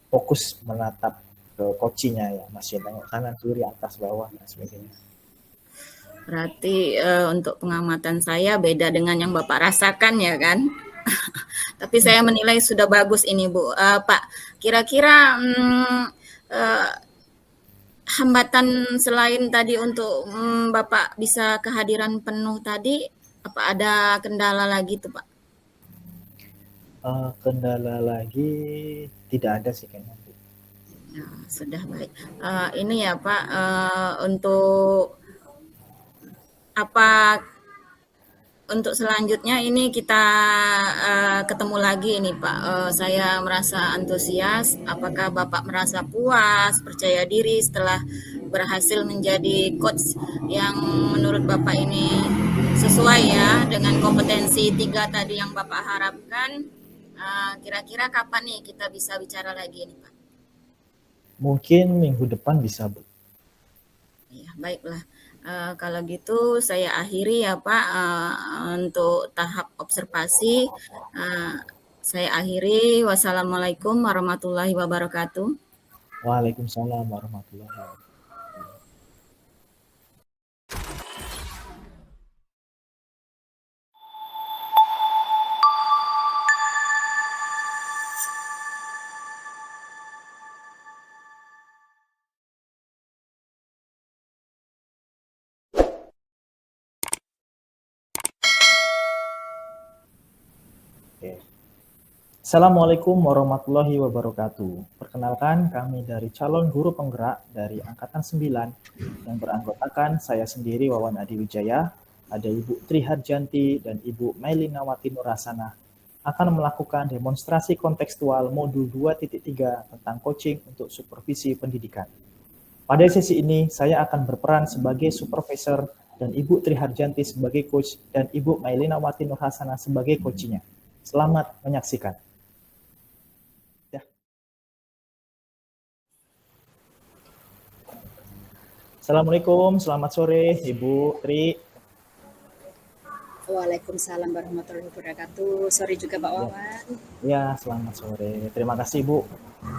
fokus menatap ke coachingnya ya, masih tengok kanan kiri atas bawah dan sebagainya. Berarti untuk pengamatan saya beda dengan yang Bapak rasakan ya kan? Tapi saya menilai sudah bagus ini Bu. Pak, kira-kira hambatan selain tadi untuk Bapak bisa kehadiran penuh tadi, apa ada kendala lagi tuh Pak? Kendala lagi tidak ada sih kayaknya. Ya, sudah baik. Ini ya Pak, untuk apa untuk selanjutnya ini kita ketemu lagi ini Pak. Saya merasa antusias. Apakah Bapak merasa puas, percaya diri setelah berhasil menjadi coach yang menurut Bapak ini sesuai ya dengan kompetensi 3 tadi yang Bapak harapkan? Kira-kira kapan nih kita bisa bicara lagi nih Pak? Mungkin minggu depan bisa, Bu. Ya, baiklah. Kalau gitu saya akhiri ya Pak, untuk tahap observasi. Saya akhiri. Wassalamualaikum warahmatullahi wabarakatuh. Waalaikumsalam warahmatullahi wabarakatuh. Oke. Assalamualaikum warahmatullahi wabarakatuh. Perkenalkan, kami dari calon guru penggerak dari Angkatan 9 yang beranggotakan saya sendiri Wawan Adi Wijaya, ada Ibu Tri Harjanti dan Ibu Mailinawati Nurasana akan melakukan demonstrasi kontekstual modul 2.3 tentang coaching untuk supervisi pendidikan. Pada sesi ini, saya akan berperan sebagai supervisor dan Ibu Tri Harjanti sebagai coach dan Ibu Mailinawati Nurhasana sebagai coachnya. Selamat menyaksikan. Assalamualaikum, selamat sore Ibu Tri. Waalaikumsalam warahmatullahi wabarakatuh. Sorry juga Pak Wawan. Ya, selamat sore. Terima kasih Ibu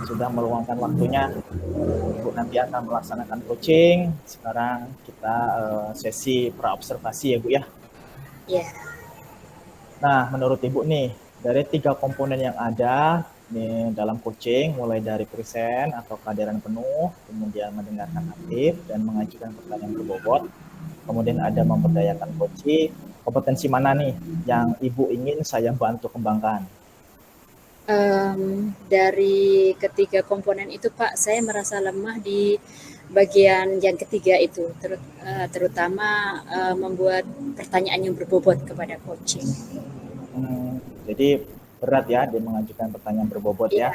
sudah meluangkan waktunya. Ibu nanti akan melaksanakan coaching. Sekarang kita sesi praobservasi ya Bu ya. Ya. Nah, menurut Ibu nih, dari 3 komponen yang ada nih dalam coaching, mulai dari present atau kehadiran penuh, kemudian mendengarkan aktif dan mengajukan pertanyaan berbobot, kemudian ada memberdayakan coaching. Kompetensi mana nih yang Ibu ingin saya bantu kembangkan? Dari ketiga komponen itu Pak, saya merasa lemah di bagian yang ketiga itu, terutama membuat pertanyaan yang berbobot kepada coaching. Jadi berat ya dia mengajukan pertanyaan berbobot ya.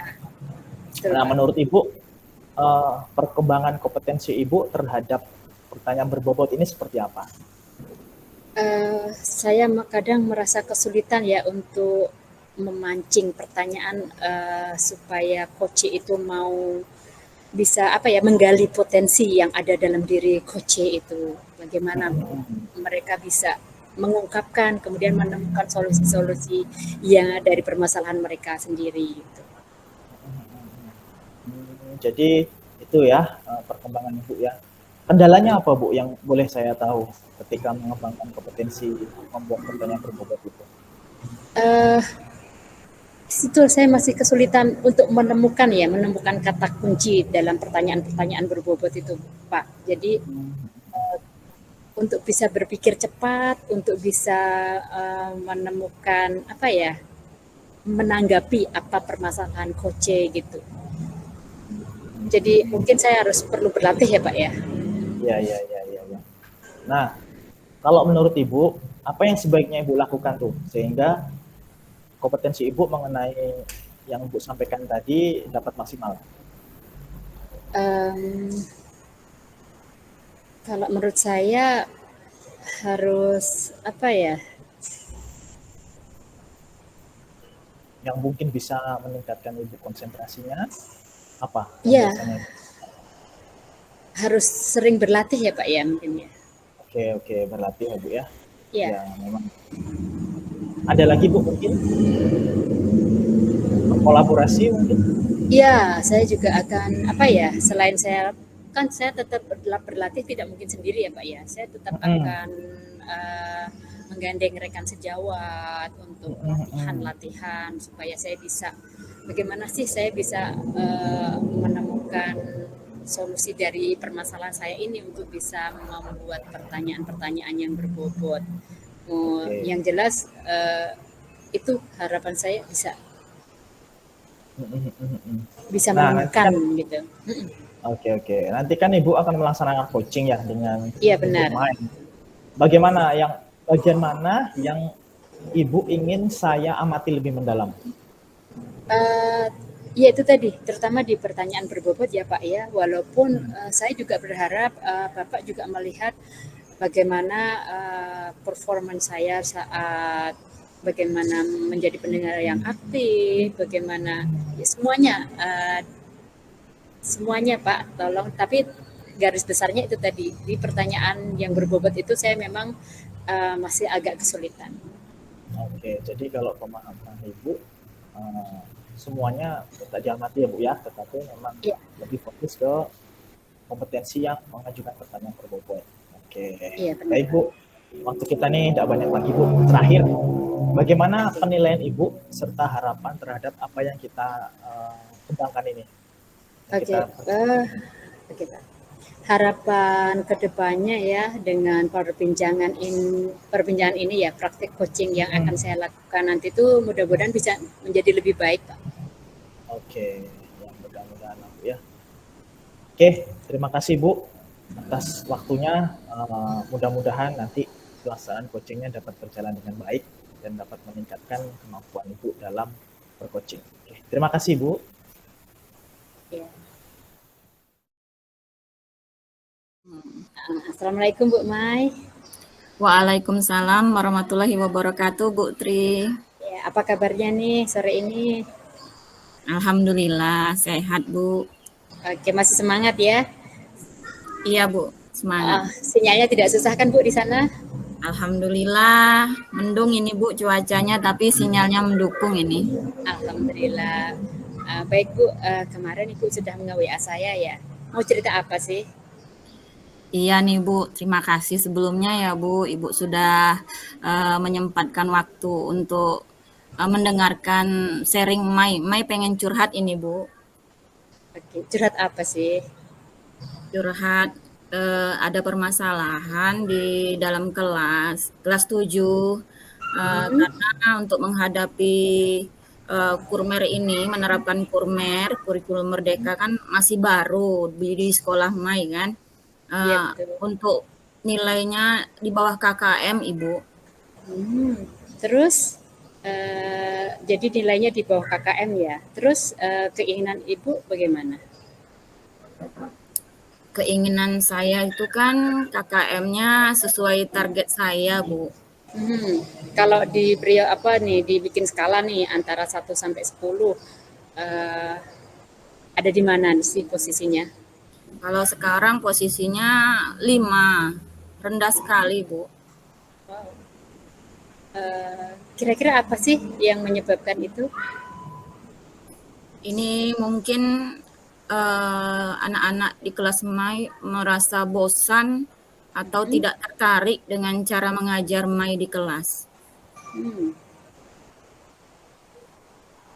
Betul, Nah, Pak. menurut Ibu perkembangan kompetensi Ibu terhadap pertanyaan berbobot ini seperti apa? Saya kadang merasa kesulitan ya untuk memancing pertanyaan supaya coach itu mau bisa menggali potensi yang ada dalam diri coach itu. Bagaimana mereka bisa mengungkapkan kemudian menemukan solusi-solusi yang dari permasalahan mereka sendiri gitu. Jadi itu ya perkembangan Ibu ya. Kendalanya apa Bu yang boleh saya tahu ketika mengembangkan kompetensi membuat pertanyaan berbobot itu? Situ saya masih kesulitan untuk menemukan kata kunci dalam pertanyaan-pertanyaan berbobot itu, Pak. Jadi untuk bisa berpikir cepat, untuk bisa menemukan menanggapi apa permasalahan coach gitu. Jadi mungkin saya harus perlu berlatih ya, Pak ya. Ya. Nah, kalau menurut Ibu, apa yang sebaiknya Ibu lakukan tuh sehingga kompetensi Ibu mengenai yang Ibu sampaikan tadi dapat maksimal? Kalau menurut saya harus yang mungkin bisa meningkatkan Ibu konsentrasinya apa? Iya. Harus sering berlatih ya Pak ya mungkin ya. Oke, berlatih ya Bu ya. Iya. Ya, memang. Ada lagi Bu mungkin? Kolaborasi mungkin? Iya, saya juga akan selain saya tetap berlatih tidak mungkin sendiri ya Pak ya. Saya tetap akan menggandeng rekan sejawat untuk latihan supaya saya bisa bagaimana sih saya bisa menemukan solusi dari permasalahan saya ini untuk bisa membuat pertanyaan-pertanyaan yang berbobot. Oke. Yang jelas itu harapan saya bisa Nah, nanti menemukan kan gitu. oke. Nanti kan Ibu akan melaksanakan coaching ya dengan Iya Ibu benar. Mai. Bagian mana yang Ibu ingin saya amati lebih mendalam? Ya itu tadi, terutama di pertanyaan berbobot ya Pak ya. Walaupun saya juga berharap Bapak juga melihat bagaimana performance saya saat bagaimana menjadi pendengar yang aktif, bagaimana ya semuanya Pak, tolong. Tapi garis besarnya itu tadi, di pertanyaan yang berbobot itu saya memang masih agak kesulitan. Oke, jadi kalau pemahaman Ibu semuanya tak diamati ya Bu ya, tetapi memang Ya, lebih fokus ke kompetensi yang mengajukan pertanyaan berbobot. Oke, iya benar. baik Bu. Waktu kita nih tidak banyak lagi Bu. Terakhir, bagaimana penilaian Ibu serta harapan terhadap apa yang kita kembangkan ini? Oke, oke Pak. Harapan kedepannya ya dengan perbincangan ini ya, praktik coaching yang akan saya lakukan nanti itu mudah-mudahan bisa menjadi lebih baik Pak. Oke, yang mudah-mudahan Bu ya. Oke, terima kasih Bu atas waktunya. Mudah-mudahan nanti pelaksanaan coachingnya dapat berjalan dengan baik dan dapat meningkatkan kemampuan Ibu dalam bercoaching. Oke, terima kasih Bu. Ya. Assalamualaikum Bu Mai. Waalaikumsalam warahmatullahi wabarakatuh, Bu Tri. Ya, apa kabarnya nih sore ini? Alhamdulillah sehat, Bu. Oke, masih semangat ya? Iya, Bu, semangat. Sinyalnya tidak susah kan Bu di sana? Alhamdulillah, mendung ini Bu cuacanya, tapi sinyalnya mendukung ini. Alhamdulillah. Baik Bu, kemarin Ibu sudah nge-WA saya ya. Mau cerita apa sih? Iya nih Bu, terima kasih sebelumnya ya Bu. Ibu sudah menyempatkan waktu untuk mendengarkan sharing Mai. Mai pengen curhat ini Bu. Oke, curhat apa sih? Curhat ada permasalahan di dalam kelas 7. Karena untuk menghadapi kurmer ini, menerapkan kurmer, kurikulum merdeka kan masih baru di sekolah Mai kan. Iya betul. Untuk nilainya di bawah KKM, Ibu. Terus jadi nilainya di bawah KKM ya. Terus keinginan Ibu bagaimana? Keinginan saya itu kan KKM-nya sesuai target saya, Bu. Kalau diberi apa nih, dibikin skala nih antara 1 sampai 10, ada di mana sih posisinya? Kalau sekarang posisinya 5, rendah sekali, Bu. Wow. Kira-kira apa sih yang menyebabkan itu? Ini mungkin anak-anak di kelas Mai merasa bosan atau tidak tertarik dengan cara mengajar Mai di kelas.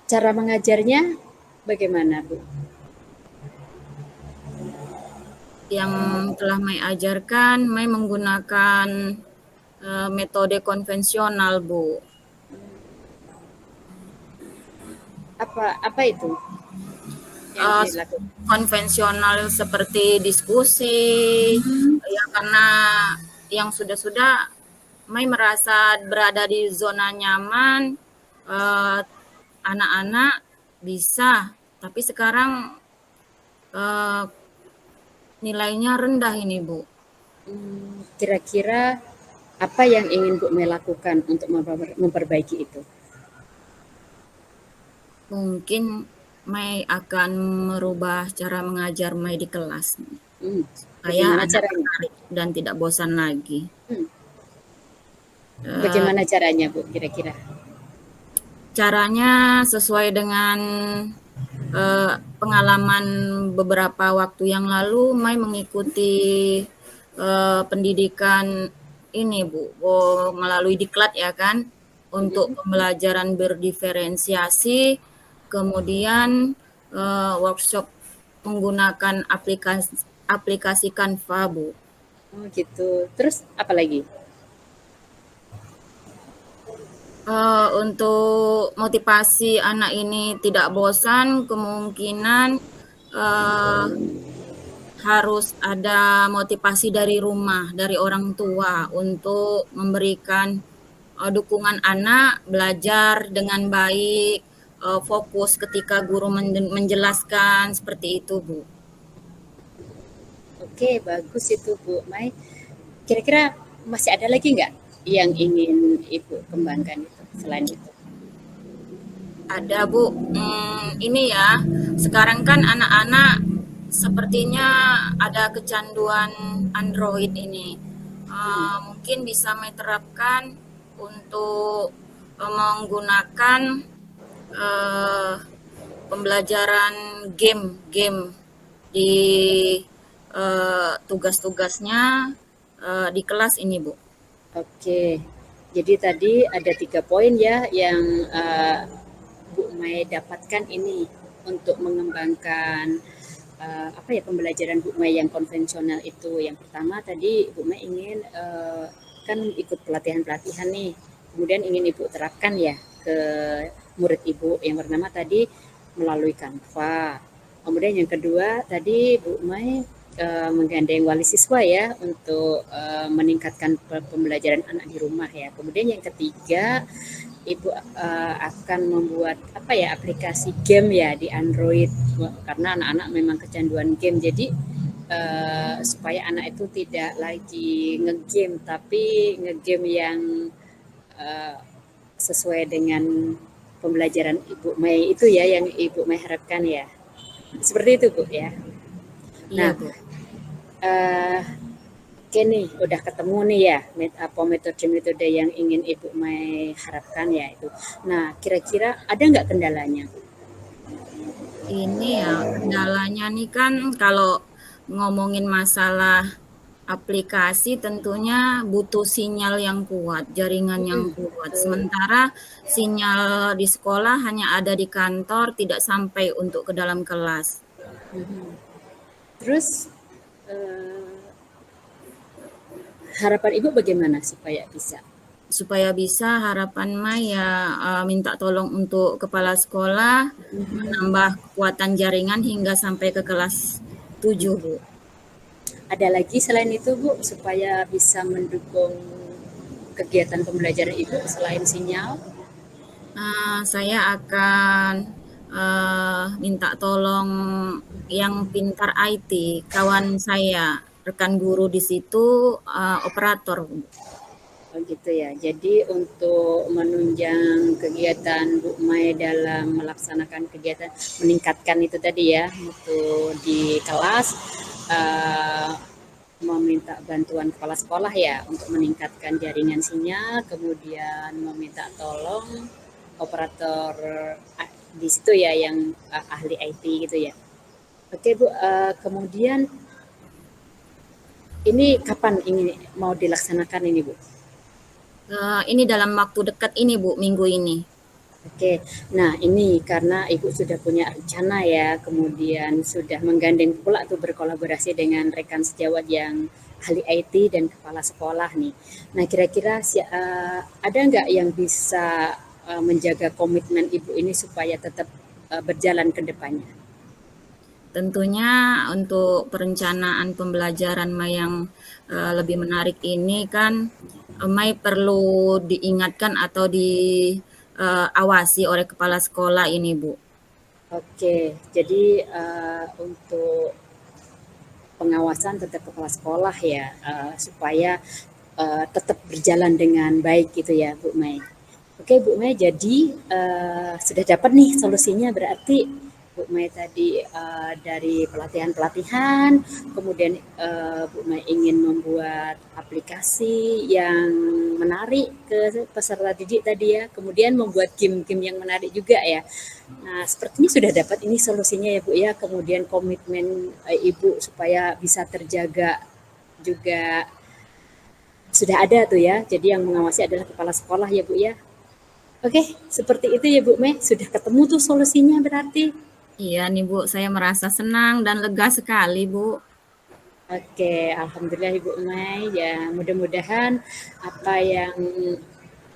Cara mengajarnya bagaimana, Bu? Yang telah Mai ajarkan, Mai menggunakan metode konvensional, Bu. Apa itu yang dilakukan? Konvensional seperti diskusi, ya karena yang sudah Mai merasa berada di zona nyaman, anak-anak bisa, tapi sekarang nilainya rendah ini, Bu. Kira-kira apa yang ingin Bu Mei lakukan untuk memperbaiki itu? Mungkin Mai akan merubah cara mengajar Mai di kelas. Supaya anak tertarik dan tidak bosan lagi. Bagaimana caranya, Bu, kira-kira? Caranya sesuai dengan pengalaman beberapa waktu yang lalu, Mai mengikuti pendidikan ini, Bu, melalui diklat ya kan, untuk pembelajaran berdiferensiasi, kemudian workshop menggunakan aplikasi Canva, Bu. Oh gitu. Terus apa lagi? Untuk motivasi anak ini tidak bosan, kemungkinan harus ada motivasi dari rumah, dari orang tua untuk memberikan dukungan anak belajar dengan baik, fokus ketika guru menjelaskan, seperti itu, Bu. Oke, bagus itu Bu Mai. Kira-kira masih ada lagi nggak yang ingin Ibu kembangkan itu selain itu? Ada, Bu. Ini ya, sekarang kan anak-anak sepertinya ada kecanduan Android ini. Mungkin bisa menerapkan untuk menggunakan pembelajaran game di tugas-tugasnya di kelas ini, Bu. Oke, jadi tadi ada 3 poin ya yang Bu Mai dapatkan ini untuk mengembangkan apa ya pembelajaran Bu Mai yang konvensional itu. Yang pertama tadi Bu Mai ingin kan ikut pelatihan-pelatihan nih, kemudian ingin Ibu terapkan ya ke murid Ibu. Yang pertama tadi melalui Canva. Kemudian yang kedua tadi Bu Mai menggandeng wali siswa ya untuk meningkatkan pembelajaran anak di rumah ya. Kemudian yang ketiga Ibu akan membuat apa ya aplikasi game ya di Android karena anak-anak memang kecanduan game. Jadi supaya anak itu tidak lagi ngegame tapi ngegame yang sesuai dengan pembelajaran Ibu Mai itu ya yang Ibu Mai harapkan ya. Seperti itu Bu ya. Iya, Nah, Bu. oke nih, udah ketemu nih ya apa metode-metode yang ingin Ibu Mai harapkan ya itu. Nah, kira-kira ada nggak kendalanya? Ini ya, kendalanya nih kan kalau ngomongin masalah aplikasi tentunya butuh sinyal yang kuat, jaringan yang kuat. Sementara sinyal di sekolah hanya ada di kantor, tidak sampai untuk ke dalam kelas. Terus harapan Ibu bagaimana supaya bisa? Supaya bisa harapan Maya minta tolong untuk kepala sekolah menambah kekuatan jaringan hingga sampai ke kelas 7, Bu. Ada lagi selain itu Bu supaya bisa mendukung kegiatan pembelajaran Ibu selain sinyal? Saya akan minta tolong yang pintar IT, kawan saya, rekan guru di situ operator, Bu. Oh gitu ya. Jadi untuk menunjang kegiatan Bu Mai dalam melaksanakan kegiatan meningkatkan itu tadi ya mutu di kelas meminta bantuan kepala sekolah ya untuk meningkatkan jaringan sinyal, kemudian meminta tolong operator di situ ya yang ahli IT gitu ya. Oke Bu, kemudian ini kapan ini mau dilaksanakan ini Bu? Ini dalam waktu dekat ini, Bu, minggu ini. Oke, nah ini karena Ibu sudah punya rencana ya, kemudian sudah menggandeng pula tuh berkolaborasi dengan rekan sejawat yang ahli IT dan kepala sekolah nih. Nah kira-kira ada nggak yang bisa menjaga komitmen Ibu ini supaya tetap berjalan ke depannya? Tentunya untuk perencanaan pembelajaran Mai yang lebih menarik ini kan Mai perlu diingatkan atau diawasi oleh kepala sekolah ini, Bu. Oke, jadi untuk pengawasan tetap kepala sekolah ya supaya tetap berjalan dengan baik gitu ya Bu Mai. Oke Bu Mai, jadi sudah dapat nih solusinya berarti Bu Mai tadi dari pelatihan-pelatihan, kemudian Bu Mai ingin membuat aplikasi yang menarik ke peserta didik tadi ya, kemudian membuat game-game yang menarik juga ya. Nah, sepertinya sudah dapat ini solusinya ya Bu ya, kemudian komitmen Ibu supaya bisa terjaga juga sudah ada tuh ya, jadi yang mengawasi adalah kepala sekolah ya Bu ya. Oke, seperti itu ya Bu Mai, sudah ketemu tuh solusinya berarti. Iya nih Bu, saya merasa senang dan lega sekali Bu. Oke, alhamdulillah Ibu Mai. Ya, mudah-mudahan apa yang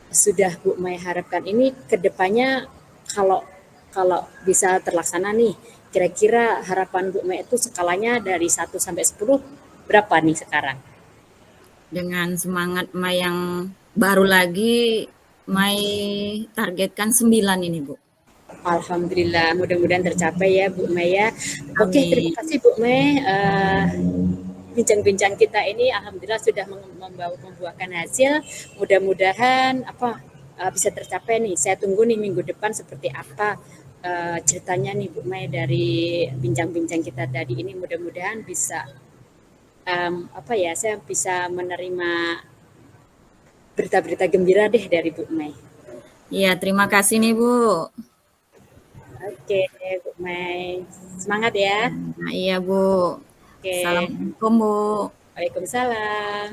sudah Bu Mai harapkan ini ke depannya kalau kalau bisa terlaksana nih, kira-kira harapan Bu Mai itu skalanya dari 1 sampai 10 berapa nih sekarang? Dengan semangat Mai yang baru lagi, Mai targetkan 9 ini Bu. Alhamdulillah, mudah-mudahan tercapai ya Bu Mai ya. Oke, terima Amin. kasih Bu Mai. Bincang-bincang kita ini alhamdulillah sudah membuahkan hasil. Mudah-mudahan bisa tercapai nih. Saya tunggu nih minggu depan seperti apa ceritanya nih Bu Mai dari bincang-bincang kita tadi ini. Mudah-mudahan bisa saya bisa menerima berita-berita gembira deh dari Bu Mai. Iya, terima kasih nih Bu. Oke, Bu Mai. Semangat ya. Nah, iya Bu. Oke. Assalamualaikum Bu. Waalaikumsalam.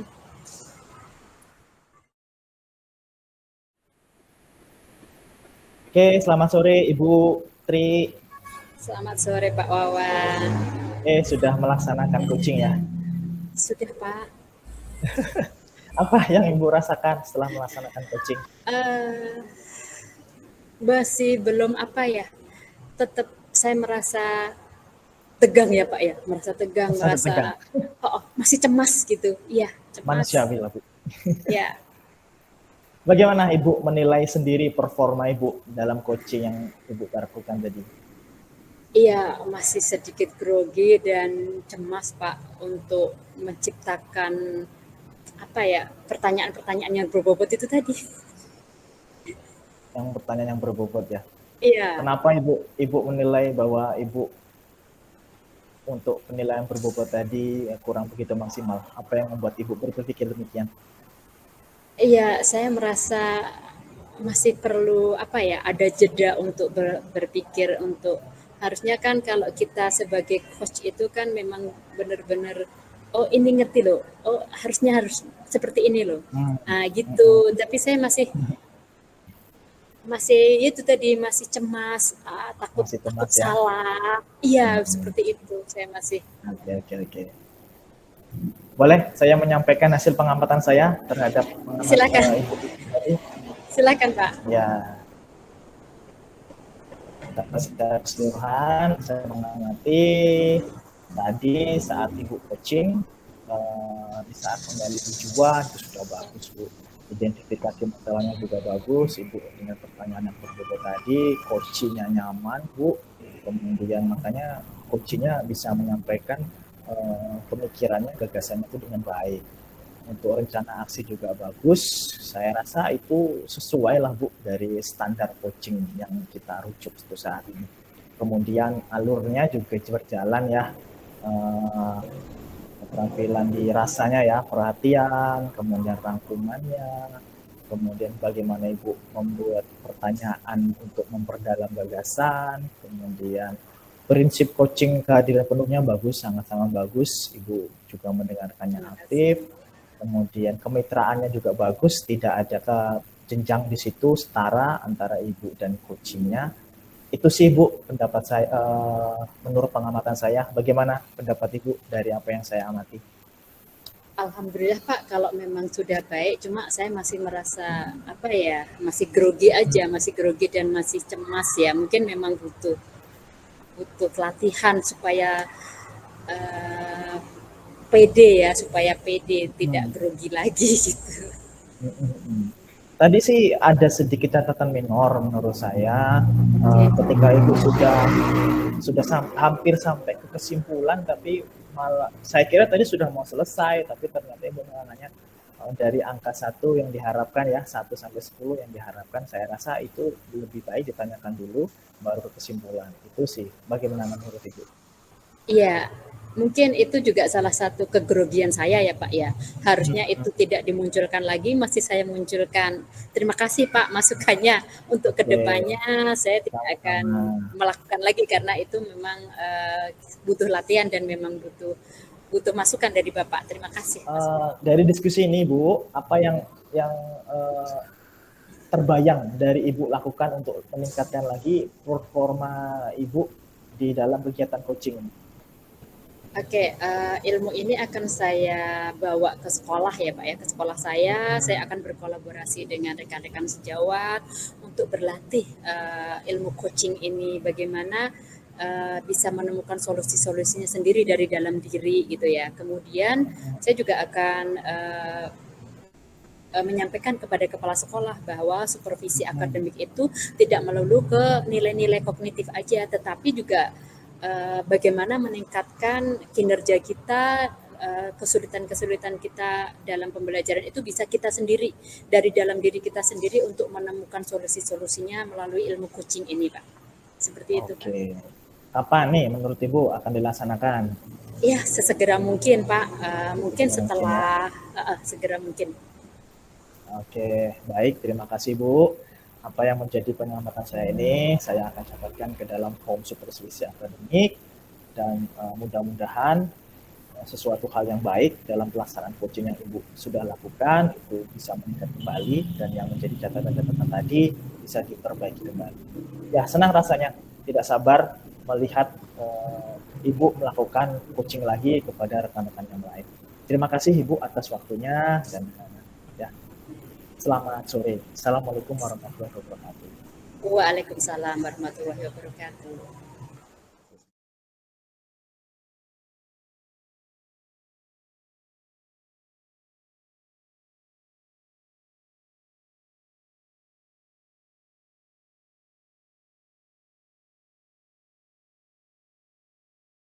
Oke, selamat sore Ibu Tri. Selamat sore Pak Wawan. Sudah melaksanakan coaching ya. Sudah Pak. Apa yang Ibu rasakan setelah melaksanakan coaching? Masih belum tetap saya merasa tegang ya Pak ya, merasa tegang, merasa masih cemas gitu. Iya, cemas. Manusiawi lah Bu. Ya. Bagaimana Ibu menilai sendiri performa Ibu dalam coaching yang Ibu lakukan tadi? Iya, masih sedikit grogi dan cemas Pak untuk menciptakan pertanyaan-pertanyaan yang berbobot itu tadi. Yang pertanyaan yang berbobot ya. Iya. Kenapa Ibu menilai bahwa Ibu untuk penilaian berbobot tadi kurang begitu maksimal? Apa yang membuat Ibu berpikir demikian? Iya, saya merasa masih perlu ada jeda untuk berpikir untuk harusnya kan kalau kita sebagai coach itu kan memang benar-benar ini ngerti loh, harusnya harus seperti ini loh. Gitu. Tapi saya masih itu tadi masih cemas, takut ya? salah. Iya, seperti itu. Saya masih. Oke. Boleh saya menyampaikan hasil pengamatan saya terhadap Silakan. Silakan Pak. Ya. Secara keseluruhan saya mengamati tadi saat Ibu coaching di saat menggali tujuan itu sudah bagus Bu. Identifikasi masalahnya juga bagus, Ibu dengan pertanyaan yang berbeda tadi, coachingnya nyaman Bu, kemudian makanya coachingnya bisa menyampaikan pemikirannya, gagasannya itu dengan baik. Untuk rencana aksi juga bagus, saya rasa itu sesuai lah Bu dari standar coaching yang kita rujuk itu saat ini. Kemudian alurnya juga berjalan ya, keterampilan di rasanya ya, perhatian, kemudian rangkumannya, kemudian bagaimana Ibu membuat pertanyaan untuk memperdalam gagasan, kemudian prinsip coaching kehadiran penuhnya bagus, sangat-sangat bagus, Ibu juga mendengarkannya aktif, kemudian kemitraannya juga bagus, tidak ada jenjang di situ, setara antara Ibu dan coachingnya. Itu sih Bu pendapat saya, menurut pengamatan saya. Bagaimana pendapat Ibu dari apa yang saya amati? Alhamdulillah Pak, kalau memang sudah baik, cuma saya masih merasa masih grogi aja, masih grogi dan masih cemas ya. Mungkin memang butuh pelatihan supaya pede ya, supaya pede tidak grogi lagi gitu. Tadi sih ada sedikit catatan minor menurut saya, ketika Ibu sudah hampir sampai ke kesimpulan, tapi malah saya kira tadi sudah mau selesai, tapi ternyata Ibu nanya dari angka 1 yang diharapkan ya, 1 sampai 10 yang diharapkan, saya rasa itu lebih baik ditanyakan dulu baru ke kesimpulan. Itu sih, bagaimana menurut Ibu? Iya, mungkin itu juga salah satu kegrogian saya ya Pak ya. Harusnya itu tidak dimunculkan lagi, masih saya munculkan. Terima kasih Pak masukannya. Untuk kedepannya saya tidak akan melakukan lagi karena itu memang butuh latihan dan memang butuh masukan dari Bapak. Terima kasih. Dari diskusi ini Bu, apa yang terbayang dari Ibu lakukan untuk meningkatkan lagi performa Ibu di dalam kegiatan coaching ini? Oke, ilmu ini akan saya bawa ke sekolah ya Pak ya, ke sekolah saya akan berkolaborasi dengan rekan-rekan sejawat untuk berlatih ilmu coaching ini, bagaimana bisa menemukan solusi-solusinya sendiri dari dalam diri gitu ya. Kemudian saya juga akan menyampaikan kepada kepala sekolah bahwa supervisi akademik itu tidak melulu ke nilai-nilai kognitif aja, tetapi juga bagaimana meningkatkan kinerja kita, kesulitan-kesulitan kita dalam pembelajaran itu bisa kita sendiri, dari dalam diri kita sendiri untuk menemukan solusi-solusinya melalui ilmu coaching ini, Pak. Seperti itu, Pak. Oke. Kapan nih menurut Ibu akan dilaksanakan? Ya, sesegera mungkin, Pak. Mungkin Mungkin setelah segera mungkin. Oke, baik. Terima kasih, Bu. Apa yang menjadi pengamatan saya ini, saya akan catatkan ke dalam form supervisi akademik, dan mudah-mudahan sesuatu hal yang baik dalam pelaksanaan coaching yang Ibu sudah lakukan itu bisa meningkat kembali, dan yang menjadi catatan-catatan tadi bisa diperbaiki kembali. Ya, senang rasanya, tidak sabar melihat Ibu melakukan coaching lagi kepada rekan-rekan yang lain. Terima kasih Ibu atas waktunya, dan ya, selamat sore. Assalamualaikum warahmatullahi wabarakatuh. Waalaikumsalam warahmatullahi wabarakatuh.